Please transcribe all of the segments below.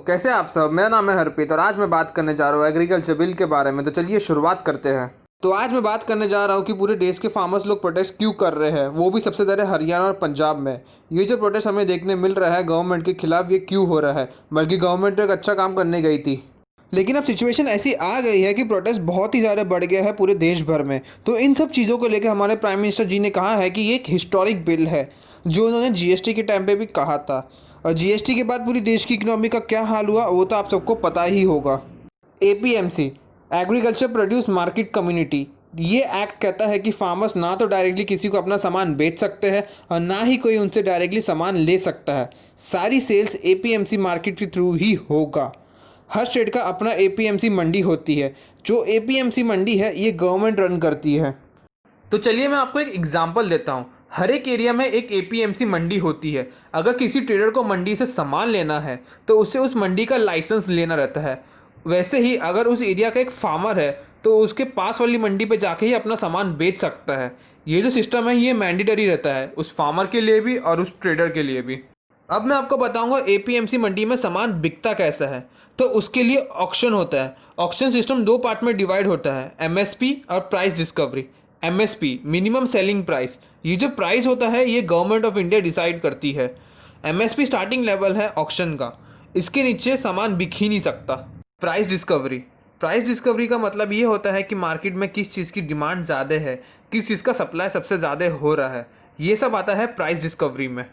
कैसे आप सब। मेरा नाम है हरप्रीत और आज मैं बात करने जा रहा हूँ एग्रीकल्चर बिल के बारे में। तो चलिए शुरुआत करते हैं। तो आज मैं बात करने जा रहा हूँ कि पूरे देश के फार्मर्स लोग प्रोटेस्ट क्यों कर रहे हैं, वो भी सबसे ज़्यादा हरियाणा और पंजाब में। ये जो प्रोटेस्ट हमें देखने मिल रहा है गवर्नमेंट के खिलाफ, ये क्यों हो रहा है, बल्कि गवर्नमेंट तो एक अच्छा काम करने गई थी, लेकिन अब सिचुएशन ऐसी आ गई है कि प्रोटेस्ट बहुत ही ज़्यादा बढ़ गया है पूरे देश भर में। तो इन सब चीज़ों को लेकर हमारे प्राइम मिनिस्टर जी ने कहा है कि ये एक हिस्टोरिक बिल है, जो उन्होंने जीएसटी के टाइम पे भी कहा था। और जीएसटी के बाद पूरी देश की इकोनॉमी का क्या हाल हुआ वो तो आप सबको पता ही होगा। APMC, agriculture produce market community, ये एक्ट कहता है कि फार्मर्स ना तो डायरेक्टली किसी को अपना सामान बेच सकते हैं और ना ही कोई उनसे डायरेक्टली सामान ले सकता है। सारी सेल्स एपीएमसी मार्केट के थ्रू ही होगा। हर स्टेट का अपना एपीएमसी मंडी होती है। जो एपीएमसी मंडी है ये गवर्नमेंट रन करती है। तो चलिए मैं आपको एक एग्जांपल देता हूँ। हर एक एरिया में एक एपीएमसी मंडी होती है। अगर किसी ट्रेडर को मंडी से सामान लेना है तो उसे उस मंडी का लाइसेंस लेना रहता है। वैसे ही अगर उस एरिया का एक फार्मर है तो उसके पास वाली मंडी पे जाके ही अपना सामान बेच सकता है। ये जो सिस्टम है ये मैंडेटरी रहता है उस फार्मर के लिए भी और उस ट्रेडर के लिए भी। अब मैं आपको बताऊंगा एपीएमसी मंडी में सामान बिकता कैसा है। तो उसके लिए ऑक्शन होता है। ऑक्शन सिस्टम दो पार्ट में डिवाइड होता है, एमएसपी और price discovery. MSP minimum selling price, ये जो प्राइस होता है ये गवर्नमेंट ऑफ इंडिया डिसाइड करती है। एमएसपी स्टार्टिंग लेवल है ऑक्शन का, इसके नीचे सामान बिक ही नहीं सकता। प्राइस डिस्कवरी, प्राइस डिस्कवरी का मतलब ये होता है कि मार्केट में किस चीज़ की डिमांड ज़्यादा है, किस चीज़ का सप्लाई सबसे ज़्यादा हो रहा है, ये सब आता है प्राइस डिस्कवरी में।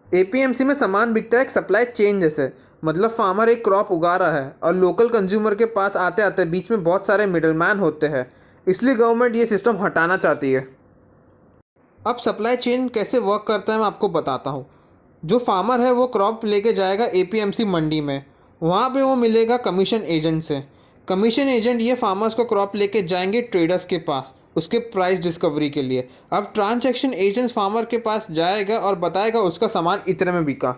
एपीएमसी में सामान बिकता है एक सप्लाई चेन जैसे, मतलब फार्मर एक क्रॉप उगा रहा है और लोकल कंज्यूमर के पास आते आते बीच में बहुत सारे मिडलमैन होते हैं, इसलिए गवर्नमेंट ये सिस्टम हटाना चाहती है। अब सप्लाई चेन कैसे वर्क करता है मैं आपको बताता हूँ। जो फार्मर है वो क्रॉप लेके जाएगा एपीएमसी मंडी में, वहाँ पे वो मिलेगा कमीशन एजेंट से। कमीशन एजेंट ये फार्मर्स को क्रॉप लेके जाएंगे ट्रेडर्स के पास उसके प्राइस डिस्कवरी के लिए। अब ट्रांजैक्शन एजेंट्स फार्मर के पास जाएगा और बताएगा उसका सामान इतने में बिका।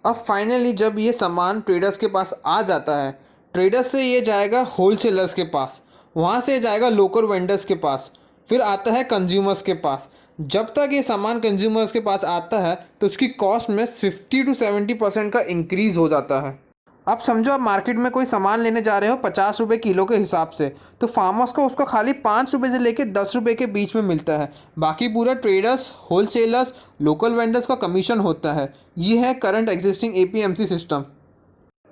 अब फाइनली जब ये सामान ट्रेडर्स के पास आ जाता है, ट्रेडर्स से ये जाएगा होलसेलर्स के पास, वहाँ से जाएगा लोकल वेंडर्स के पास, फिर आता है कंज्यूमर्स के पास। जब तक ये सामान कंज्यूमर्स के पास आता है तो उसकी कॉस्ट में 50 to 70% का इंक्रीज़ हो जाता है। अब समझो आप मार्केट में कोई सामान लेने जा रहे हो 50 रुपये किलो के हिसाब से, तो फार्मर्स को उसको खाली 5 रुपये से लेकर 10 रुपये के बीच में मिलता है। बाकी पूरा ट्रेडर्स, होलसेलर्स, लोकल वेंडर्स का कमीशन होता है। ये है करंट एग्जिस्टिंग एपीएमसी सिस्टम।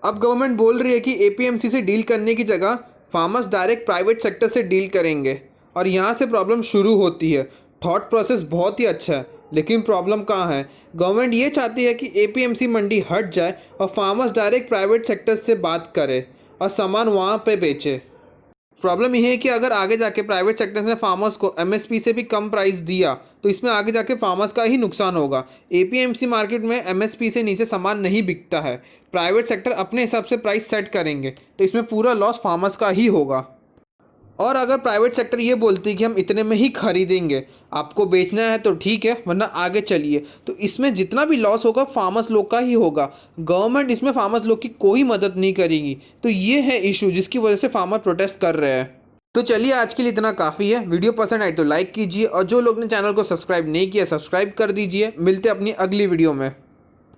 अब गवर्नमेंट बोल रही है कि एपीएमसी से डील करने की जगह फार्मर्स डायरेक्ट प्राइवेट सेक्टर से डील करेंगे, और यहाँ से प्रॉब्लम शुरू होती है। थॉट प्रोसेस बहुत ही अच्छा है, लेकिन प्रॉब्लम कहाँ है। गवर्नमेंट ये चाहती है कि एपीएमसी मंडी हट जाए और फार्मर्स डायरेक्ट प्राइवेट सेक्टर से बात करे और सामान वहाँ पे बेचे। प्रॉब्लम यह है कि अगर आगे जाके प्राइवेट सेक्टर ने फार्मर्स को एमएसपी से भी कम प्राइस दिया तो इसमें आगे जाके फार्मर्स का ही नुकसान होगा। एपीएमसी मार्केट में एमएसपी से नीचे सामान नहीं बिकता है। प्राइवेट सेक्टर अपने हिसाब से प्राइस सेट करेंगे तो इसमें पूरा लॉस फार्मर्स का ही होगा। और अगर प्राइवेट सेक्टर ये बोलती है कि हम इतने में ही खरीदेंगे, आपको बेचना है तो ठीक है वरना आगे चलिए, तो इसमें जितना भी लॉस होगा फार्मर्स लोग का ही होगा। गवर्नमेंट इसमें फार्मर्स लोग की कोई मदद नहीं करेगी। तो ये है इशू जिसकी वजह से फार्मर प्रोटेस्ट कर रहे हैं। तो चलिए आज के लिए इतना काफ़ी है। वीडियो पसंद आए तो लाइक कीजिए और जो लोग ने चैनल को सब्सक्राइब नहीं किया सब्सक्राइब कर दीजिए। मिलते अपनी अगली वीडियो में।